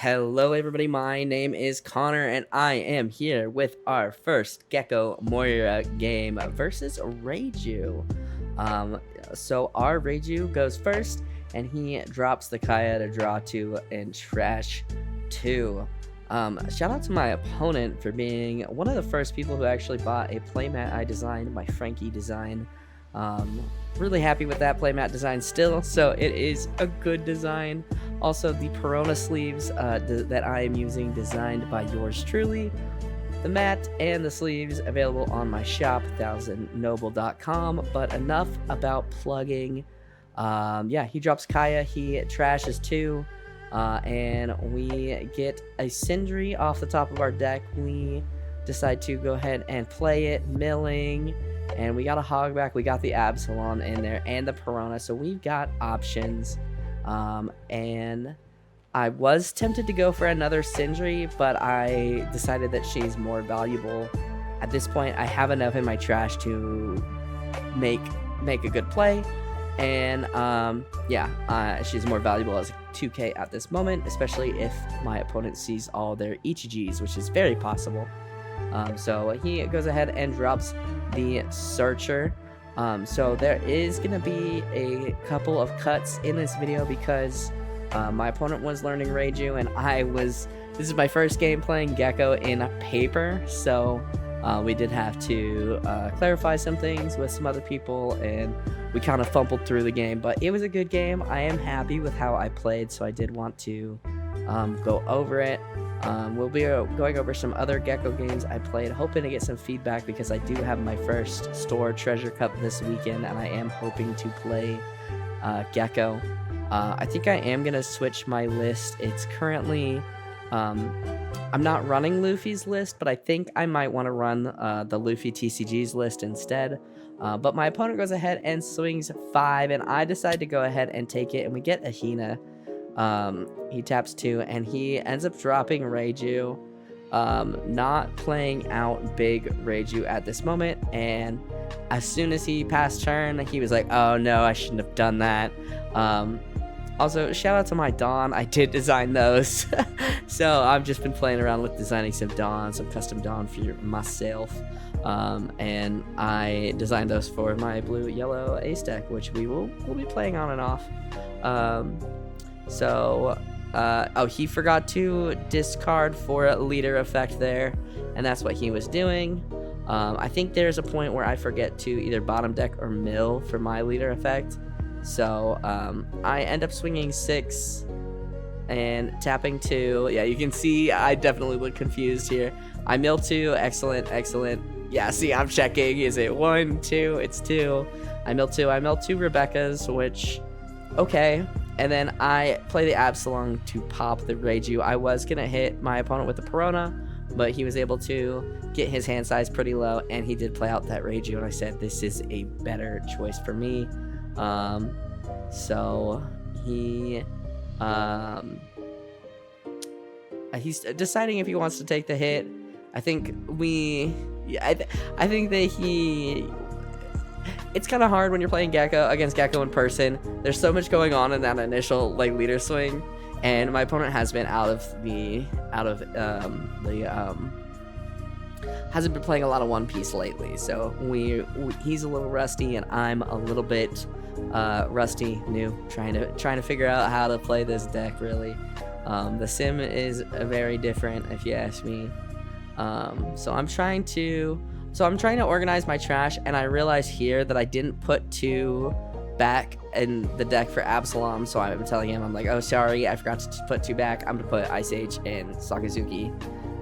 Hello everybody, my name is Connor and I am here with our first Gecko Moria game versus Reiju. So our Reiju goes first and he drops the Kaya to draw 2 and trash 2. Shout out to my opponent for being one of the first people who actually bought a playmat I designed, my Frankie design. Really happy with that playmat design still, so it is a good design. Also, the Perona sleeves that I am using, designed by yours truly. The mat and the sleeves available on my shop, 1000noble.com. But enough about plugging. Yeah, he drops Kaya, he trashes 2, and we get a Sindri off the top of our deck. We decide to go ahead and play it, milling, and we got a Hogback, we got the Absalom in there, and the Perona, so we've got options. And I was tempted to go for another Sindri, but I decided that she's more valuable. At this point, I have enough in my trash to make a good play, and yeah, she's more valuable as a 2K at this moment, especially if my opponent sees all their Ichiji's, which is very possible. So he goes ahead and drops the Searcher. So there is going to be a couple of cuts in this video because my opponent was learning Reiju and this is my first game playing Gecko in paper, so we did have to clarify some things with some other people, and we kind of fumbled through the game, but it was a good game. I am happy with how I played, so I did want to go over it. We'll be going over some other Gecko games I played, hoping to get some feedback because I do have my first store treasure cup this weekend, and I am hoping to play Gecko. I think I am going to switch my list. It's currently, I'm not running Luffy's list, but I think I might want to run the Luffy TCG's list instead. But my opponent goes ahead and swings 5, and I decide to go ahead and take it, and we get a Hina. He taps 2 and he ends up dropping Reiju, not playing out big Reiju at this moment, and as soon as he passed turn, he was like, oh no, I shouldn't have done that. Also, shout out to my Dawn, I did design those. So I've just been playing around with designing some Dawn, some custom Dawn for myself, and I designed those for my blue-yellow ace deck, which we'll be playing on and off. Oh, he forgot to discard for a leader effect there, and that's what he was doing. I think there's a point where I forget to either bottom deck or mill for my leader effect. So, I end up swinging 6 and tapping 2. Yeah, you can see I definitely look confused here. I mill 2, excellent. Yeah, see, I'm checking. Is it 1, 2? It's 2. I mill 2 Rebekkas, which, okay. And then I play the Absalom to pop the Reiju. I was going to hit my opponent with the Perona, but he was able to get his hand size pretty low, and he did play out that Reiju, and I said this is a better choice for me. So he's deciding if he wants to take the hit. I think I think that it's kind of hard when you're playing Gecko against Gecko in person. There's so much going on in that initial leader swing, and my opponent has been hasn't been playing a lot of One Piece lately, so he's a little rusty and I'm a little bit rusty, new, trying to figure out how to play this deck really. The sim is very different if you ask me. So I'm trying to organize my trash, and I realize here that I didn't put 2 back in the deck for Absalom, so I'm telling him, I'm like, oh, sorry, I forgot to put 2 back. I'm gonna put Ice Age and Sakazuki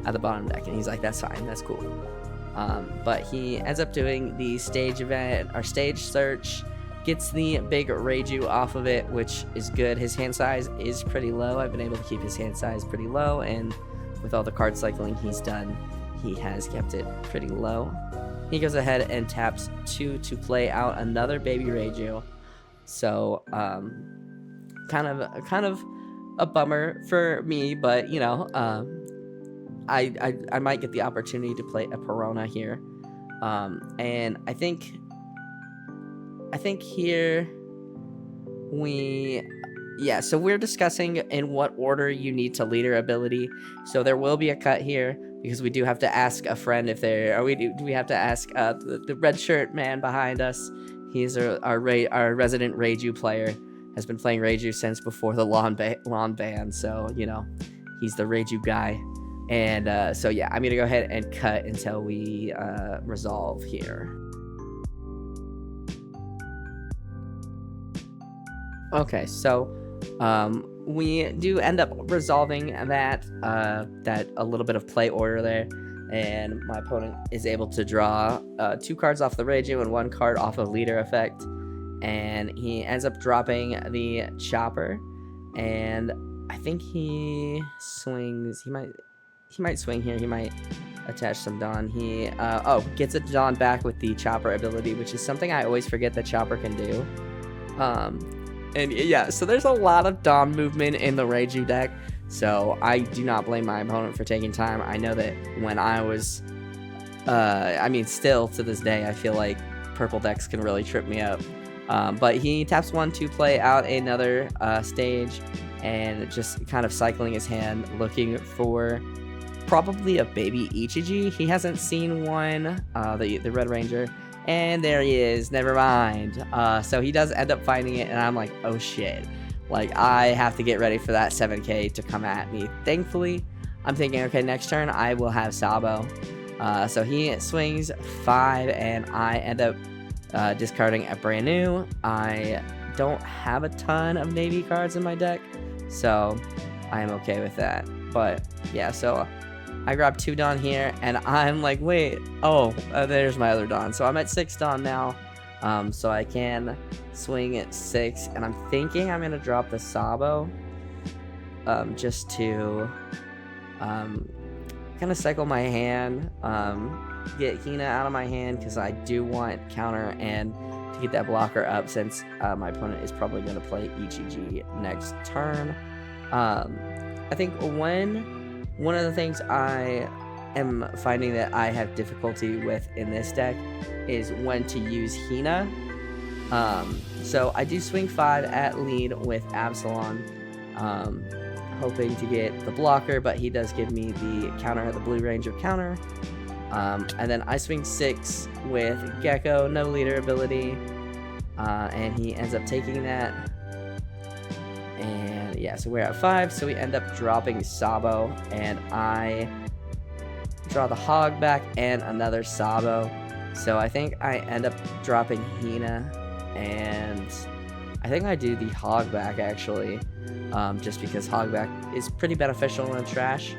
at the bottom deck, and he's like, that's fine, that's cool. But he ends up doing the stage event, or stage search, gets the big Reiju off of it, which is good. His hand size is pretty low. I've been able to keep his hand size pretty low, and with all the card cycling he's done, he has kept it pretty low. He goes ahead and taps 2 to play out another baby Reiju. So, kind of a bummer for me, but you know, I might get the opportunity to play a Perona here. And I think here we yeah, so we're discussing in what order you need to leader ability. So there will be a cut here because we do have to ask a friend if they're, or we have to ask the red shirt man behind us. He's our resident Reiju player, has been playing Reiju since before the lawn ban. So, you know, he's the Reiju guy. And so yeah, I'm gonna go ahead and cut until we resolve here. Okay, so we do end up resolving that a little bit of play order there, and my opponent is able to draw 2 cards off the Reiju and 1 card off of leader effect, and he ends up dropping the chopper, and I think he swings. He might swing here. He might attach some Dawn. He gets a Dawn back with the chopper ability, which is something I always forget that chopper can do. And yeah, so there's a lot of Dawn movement in the Reiju deck, so I do not blame my opponent for taking time. I know that when I was, still to this day, I feel like purple decks can really trip me up. But he taps 1 to play out another stage, and just kind of cycling his hand, looking for probably a baby Ichiji. He hasn't seen one, the Red Ranger. And there he is, never mind. So he does end up finding it, and I'm like, oh shit. Like, I have to get ready for that 7k to come at me. Thankfully, I'm thinking, okay, next turn I will have Sabo. So he swings 5, and I end up discarding a brand new. I don't have a ton of Navy cards in my deck, so I am okay with that. But yeah, so I grabbed 2 Dawn here, and I'm like, wait, there's my other Dawn. So I'm at 6 Dawn now, so I can swing at 6, and I'm thinking I'm gonna drop the Sabo, just to kind of cycle my hand, get Hina out of my hand, because I do want counter and to get that blocker up, since my opponent is probably going to play Ichiji next turn. I think one of the things I am finding that I have difficulty with in this deck is when to use Hina. So I do swing 5 at lead with Absalon, hoping to get the blocker, but he does give me the counter, the Blue Ranger counter. And then I swing 6 with Gecko, no leader ability, and he ends up taking that. And yeah, so we're at 5, so we end up dropping Sabo, and I draw the Hog back and another Sabo. So I think I end up dropping Hina, and I think I do the Hog back actually, just because Hog back is pretty beneficial in trash.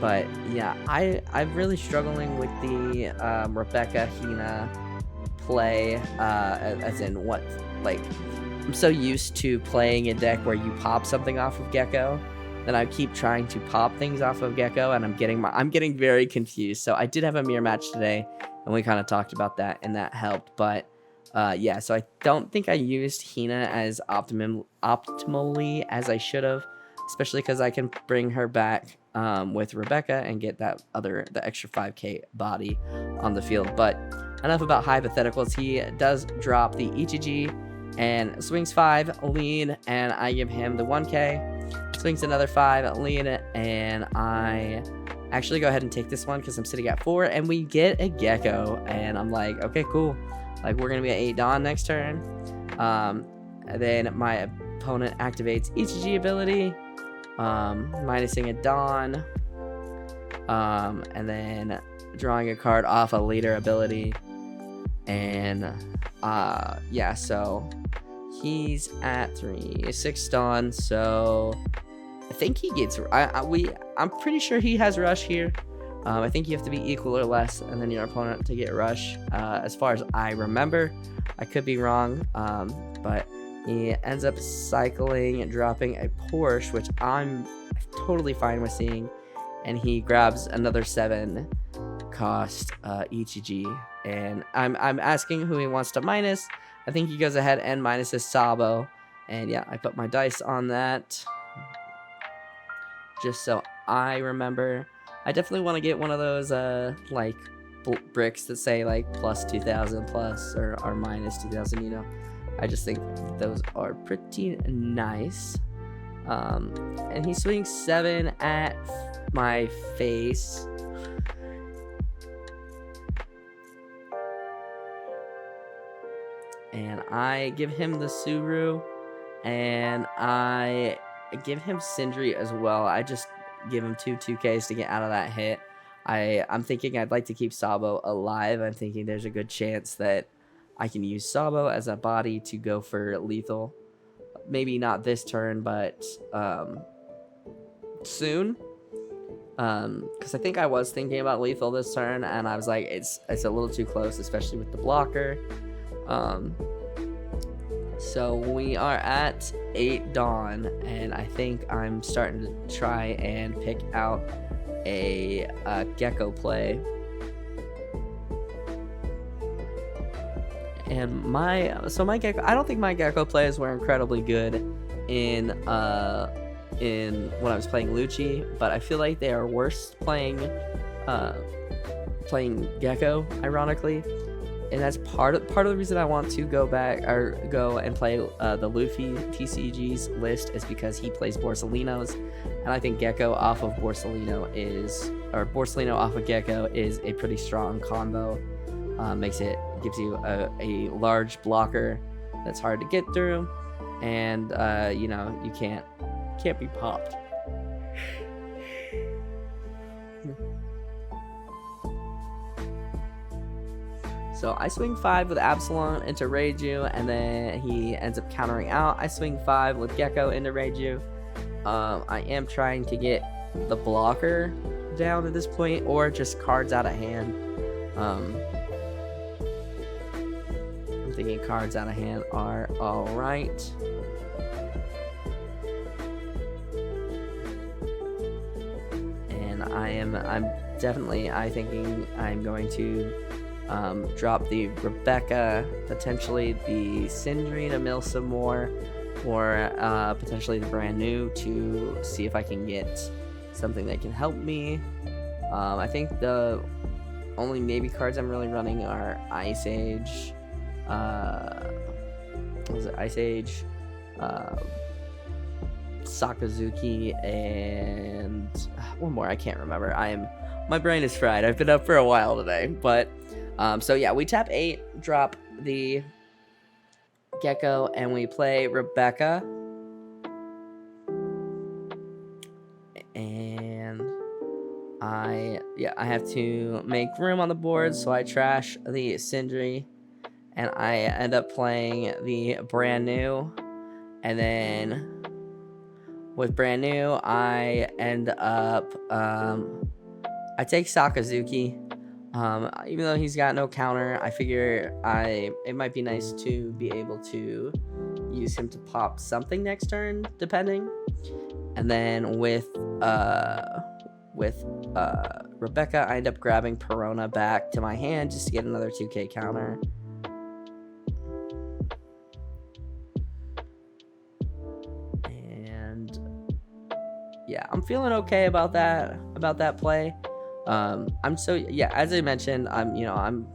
But yeah, I'm really struggling with the Rebecca Hina play, as in what, like, I'm so used to playing a deck where you pop something off of Gecko, that I keep trying to pop things off of Gecko, and I'm getting very confused. So I did have a mirror match today, and we kind of talked about that, and that helped. But yeah, so I don't think I used Hina as optimally as I should have, especially because I can bring her back with Rebecca and get the extra 5k body on the field. But enough about hypotheticals. He does drop the Ichiji and swings 5 lead, and I give him the 1k. Swings another 5 lead, and I actually go ahead and take this one because I'm sitting at 4, and we get a Gecko, and I'm like, okay, cool. Like, we're gonna be at 8 Dawn next turn. And then my opponent activates Ichiji ability, minusing a Dawn, and then drawing a card off a leader ability. And yeah, so he's at 6 Dawn, so I think he gets, I'm pretty sure he has rush here. I think you have to be equal or less, and then your opponent to get rush, as far as I remember. I could be wrong, but he ends up cycling and dropping a Porsche, which I'm totally fine with seeing, and he grabs another 7 cost Ichiji, and I'm asking who he wants to minus. I think he goes ahead and minuses Sabo, and yeah, I put my dice on that just so I remember. I definitely want to get one of those like bricks that say like plus 2000 plus or minus 2000, you know. I just think those are pretty nice. And he swings 7 at my face. And I give him the Suru, and I give him Sindri as well. I just give him 2Ks to get out of that hit. I'm thinking I'd like to keep Sabo alive. I'm thinking there's a good chance that I can use Sabo as a body to go for lethal. Maybe not this turn, but soon. Because I think I was thinking about lethal this turn, and I was like, it's a little too close, especially with the blocker. So we are at 8 Dawn, and I think I'm starting to try and pick out a Gecko play. And my Gecko, I don't think my Gecko plays were incredibly good in when I was playing Lucci, but I feel like they are worse playing Gecko, ironically. And that's part of the reason I want to go and play the Luffy TCG's list, is because he plays Borsalino's, and I think Gecko off of Borsalino off of Gecko is a pretty strong combo. Gives you a large blocker that's hard to get through, and you can't be popped. So I swing 5 with Absalon into Reiju, and then he ends up countering out. I swing 5 with Gecko into Reiju. I am trying to get the blocker down at this point, or just cards out of hand. I'm thinking cards out of hand are alright. And I'm definitely thinking I'm going to drop the Rebecca, potentially the Sindri to mill some more, or potentially the brand new to see if I can get something that can help me. I think the only maybe cards I'm really running are Ice Age. Ice Age, Sakazuki, and one more I can't remember. My brain is fried. I've been up for a while today, but so yeah, we tap 8, drop the Gecko, and we play Rebecca. And I have to make room on the board, so I trash the Sindri, and I end up playing the brand new. And then with brand new, I end up I take Sakazuki. Even though he's got no counter, I figure it might be nice to be able to use him to pop something next turn, depending. And then with Rebecca, I end up grabbing Perona back to my hand just to get another 2K counter. And yeah, I'm feeling okay about that play. As I mentioned, I'm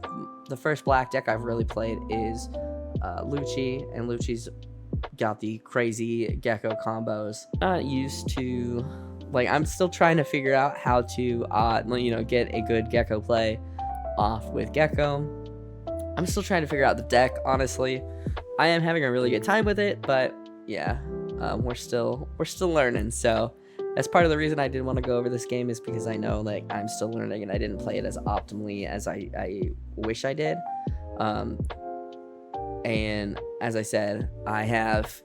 the first black deck I've really played is Lucci, and Lucci's got the crazy Gecko combos. Not used to, I'm still trying to figure out how to get a good Gecko play off with Gecko. I'm still trying to figure out the deck, honestly. I am having a really good time with it, but yeah, we're still learning. So that's part of the reason I didn't want to go over this game, is because I know I'm still learning and I didn't play it as optimally as I wish I did. And as I said, I have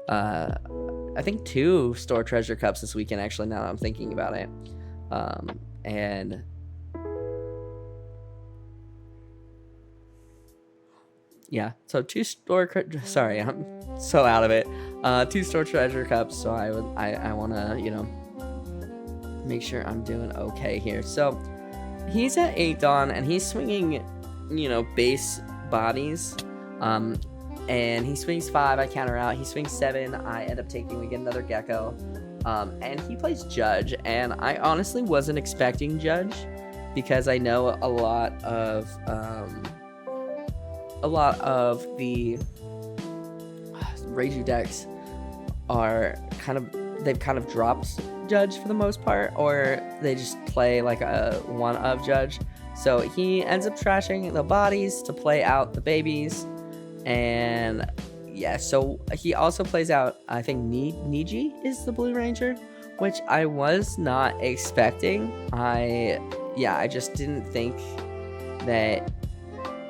I think 2 store treasure cups this weekend, actually, now that I'm thinking about it. And yeah, so 2 store sorry, I'm so out of it. 2 store treasure cups, so I want to make sure I'm doing okay here. So he's at 8 Dawn, and he's swinging base bodies, and he swings 5, I counter out. He swings 7, I end up taking, we get another Gecko, and he plays Judge, and I honestly wasn't expecting Judge, because I know a lot of a lot of the Reiju decks are they've kind of dropped Judge for the most part, or they just play like a one of Judge. So he ends up trashing the bodies to play out the babies, and yeah, so he also plays out, I think Niji is the Blue Ranger, which I was not expecting. I just didn't think that.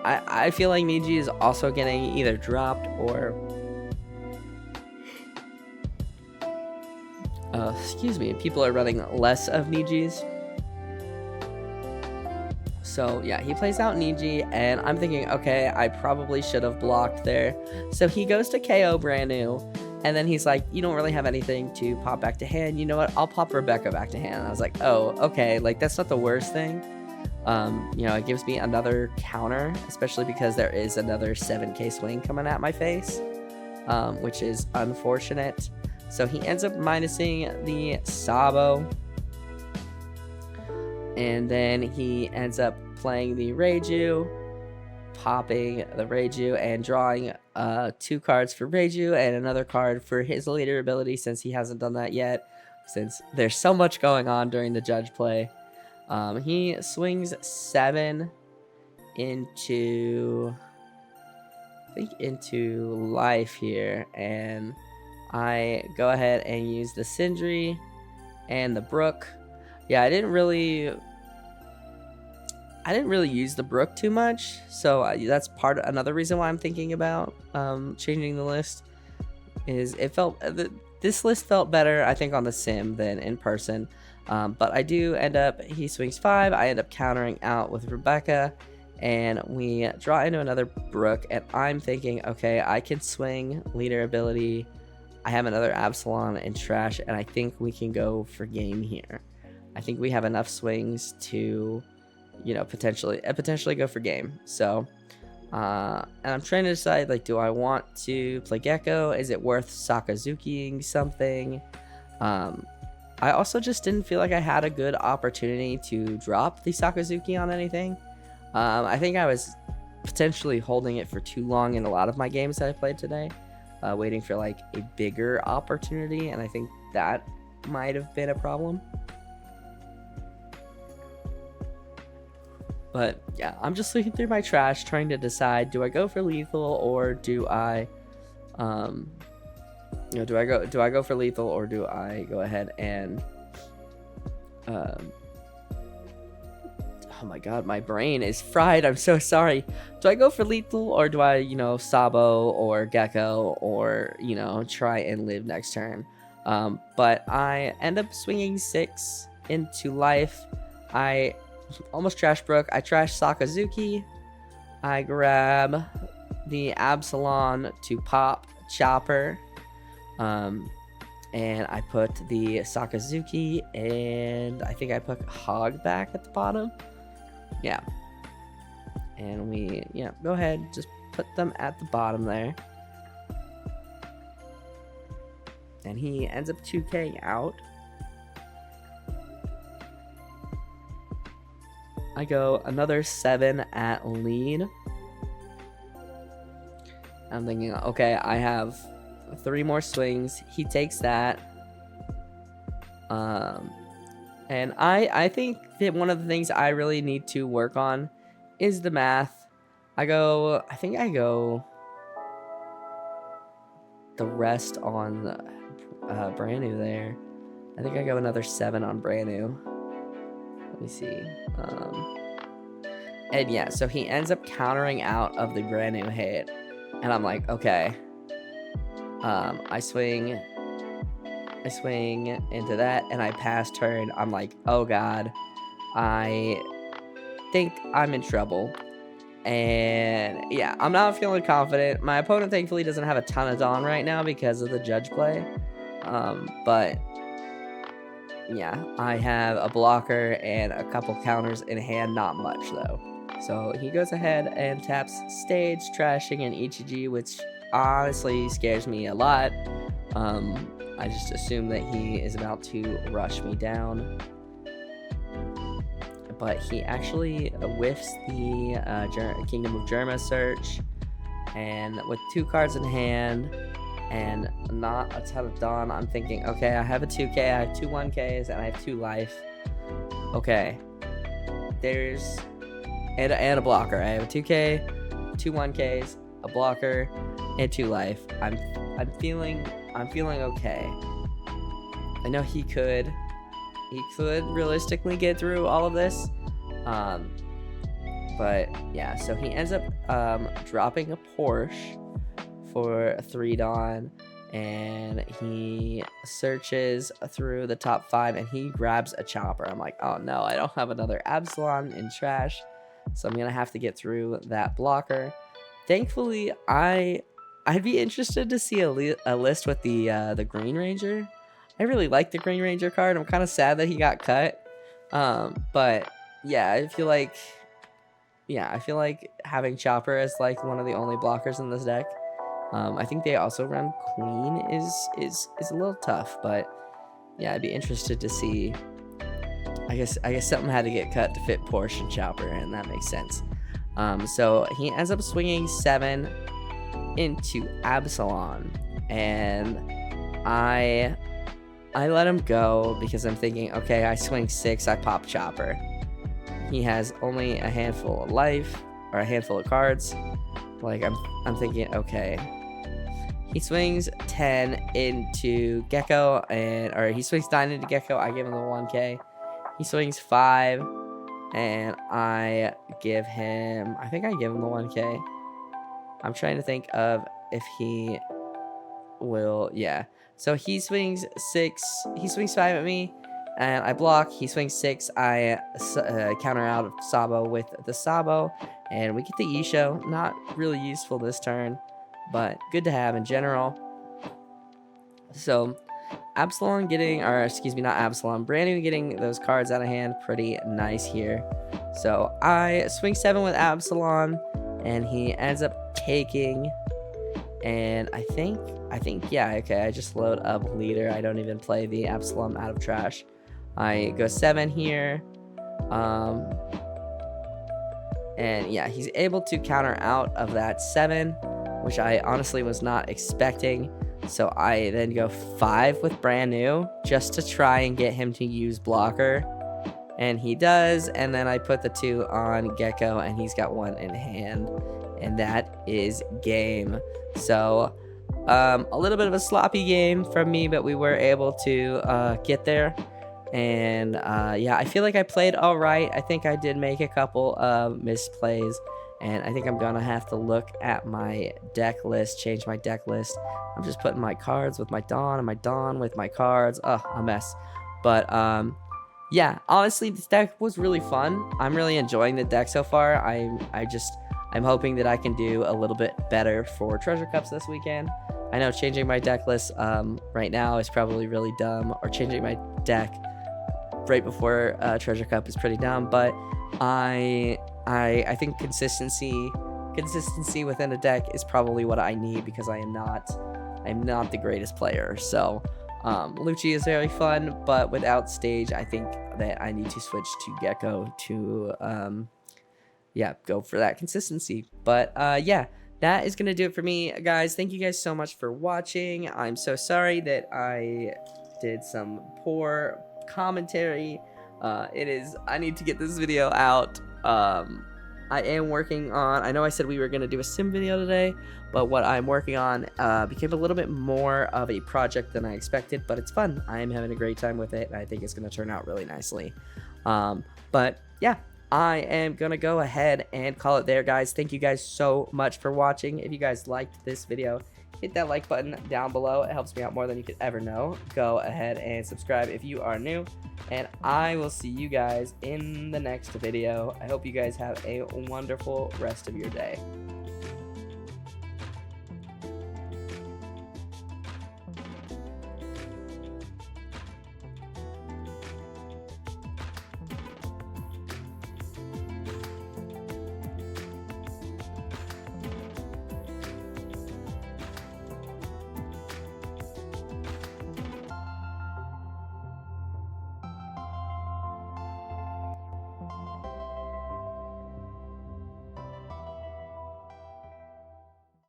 I feel like Niji is also getting either dropped or excuse me, people are running less of Nijis. So yeah, he plays out Niji, and I'm thinking, okay, I probably should have blocked there. So he goes to KO brand new, and then he's like, you don't really have anything to pop back to hand. You know what? I'll pop Rebecca back to hand. And I was like, oh, okay, like that's not the worst thing. You know, it gives me another counter, especially because there is another 7k swing coming at my face, which is unfortunate. So he ends up minusing the Sabo, and then he ends up playing the Reiju, popping the Reiju, and drawing 2 cards for Reiju and another card for his leader ability, since he hasn't done that yet, since there's so much going on during the Judge play. He swings 7 into, I think, into life here, and I go ahead and use the Sindri and the Brook. Yeah, I didn't really use the Brook too much, so that's another reason why I'm thinking about changing the list. Is this list felt better, I think, on the sim than in person. But I do end up, he swings 5, I end up countering out with Rebecca, and we draw into another Brook, and I'm thinking, okay, I can swing leader ability, I have another Absalom and trash, and I think we can go for game here. I think we have enough swings to, you know, potentially go for game. So, and I'm trying to decide, like, do I want to play Gecko? Is it worth Sakazukiing something? I also just didn't feel like I had a good opportunity to drop the Sakazuki on anything. I think I was potentially holding it for too long in a lot of my games that I played today, waiting for like a bigger opportunity, and I think that might have been a problem. But yeah, I'm just looking through my trash trying to decide, do I go for lethal, or do I do I go for lethal, or do I go ahead and oh my god, my brain is fried, I'm so sorry. Do I go for lethal, or do I, you know, Sabo or Gecko, or, you know, try and live next turn? But I end up swinging 6 into life. I almost trash Brook. I trash Sakazuki. I grab the Absalom to pop Chopper. And I put the Sakazuki, and I think I put Hog back at the bottom. Yeah. And we, yeah, go ahead, just put them at the bottom there. And he ends up 2k out. I go another 7 at lead. I'm thinking, okay, I have 3 more swings. He takes that. And I think that one of the things I really need to work on is the math. I think I go the rest on brand new there. I think I go another 7 on brand new. Let me see. And yeah, so he ends up countering out of the brand new hit. And I'm like, okay. I swing into that, and I pass turn. I'm like, oh god, I think I'm in trouble. And yeah, I'm not feeling confident. My opponent thankfully doesn't have a ton of Dawn right now because of the Judge play. But yeah, I have a blocker and a couple counters in hand, not much though. So he goes ahead and taps stage, trashing an Ichiji, which honestly scares me a lot. I just assume that he is about to rush me down. But he actually whiffs the Kingdom of Germa search. and with 2 cards in hand and not a ton of Dawn, I'm thinking, okay, I have a 2k, I have 2 1ks, and I have 2 life. Okay, there's and a blocker. I have a 2k, 2 1ks, a blocker, and 2 life. I'm feeling okay. I know he could realistically get through all of this, but yeah. So he ends up dropping a Porsche for 3 Dawn, and he searches through the top 5 and he grabs a chopper. I'm like, oh no, I don't have another Absalom in trash, so I'm gonna have to get through that blocker. Thankfully, I'd be interested to see a list with the Green Ranger. I really like the Green Ranger card. I'm kind of sad that he got cut, but yeah, I feel like having Chopper as like one of the only blockers in this deck. I think they also run Queen is a little tough, but yeah, I'd be interested to see. I guess something had to get cut to fit Porsche and Chopper, and that makes sense. So he ends up swinging 7 into Absalom, and I let him go because I'm thinking, okay, I swing 6, I pop Chopper. He has only a handful of life, or a handful of cards. Like, I'm thinking, okay. He swings 10 into Gecko, or he swings 9 into Gecko. I give him the 1k. He swings 5, and I give him the 1k. I'm trying to think of if he will, yeah. So he swings 6, he swings 5 at me, and I block. He swings 6, I counter out of Sabo with the Sabo, and we get the Isho. Not really useful this turn, but good to have in general. So Absalom getting, or excuse me, not Absalom, Brandon getting those cards out of hand, pretty nice here. So I swing 7 with Absalom, and he ends up taking, and I think, yeah, okay, I just load up leader. I don't even play the Absalom out of trash. I go 7 here, and yeah, he's able to counter out of that 7, which I honestly was not expecting. So I then go 5 with brand new just to try and get him to use blocker, and he does. And then I put the 2 on Gecko, and he's got 1 in hand, and that is game. So a little bit of a sloppy game from me, but we were able to get there. And yeah, I feel like I played all right. I think I did make a couple of misplays, and I think I'm gonna have to look at my deck list, change my deck list. I'm just putting my cards with my Dawn and my Dawn with my cards. Oh, a mess. But yeah, honestly, this deck was really fun. I'm really enjoying the deck so far. I'm hoping that I can do a little bit better for Treasure Cups this weekend. I know changing my deck list right now is probably really dumb, or changing my deck right before Treasure Cup is pretty dumb, but I think consistency within a deck is probably what I need, because I'm not the greatest player. So Lucci is very fun, but without stage, I think that I need to switch to Gecko to yeah, go for that consistency. But yeah, that is gonna do it for me, guys. Thank you guys so much for watching. I'm so sorry that I did some poor commentary. I need to get this video out. I am working on, I know I said we were going to do a sim video today, but what I'm working on became a little bit more of a project than I expected, but it's fun. I am having a great time with it, and I think it's going to turn out really nicely. But yeah, I am going to go ahead and call it there, guys. Thank you guys so much for watching. If you guys liked this video, hit that like button down below. It helps me out more than you could ever know. Go ahead and subscribe if you are new, and I will see you guys in the next video. I hope you guys have a wonderful rest of your day.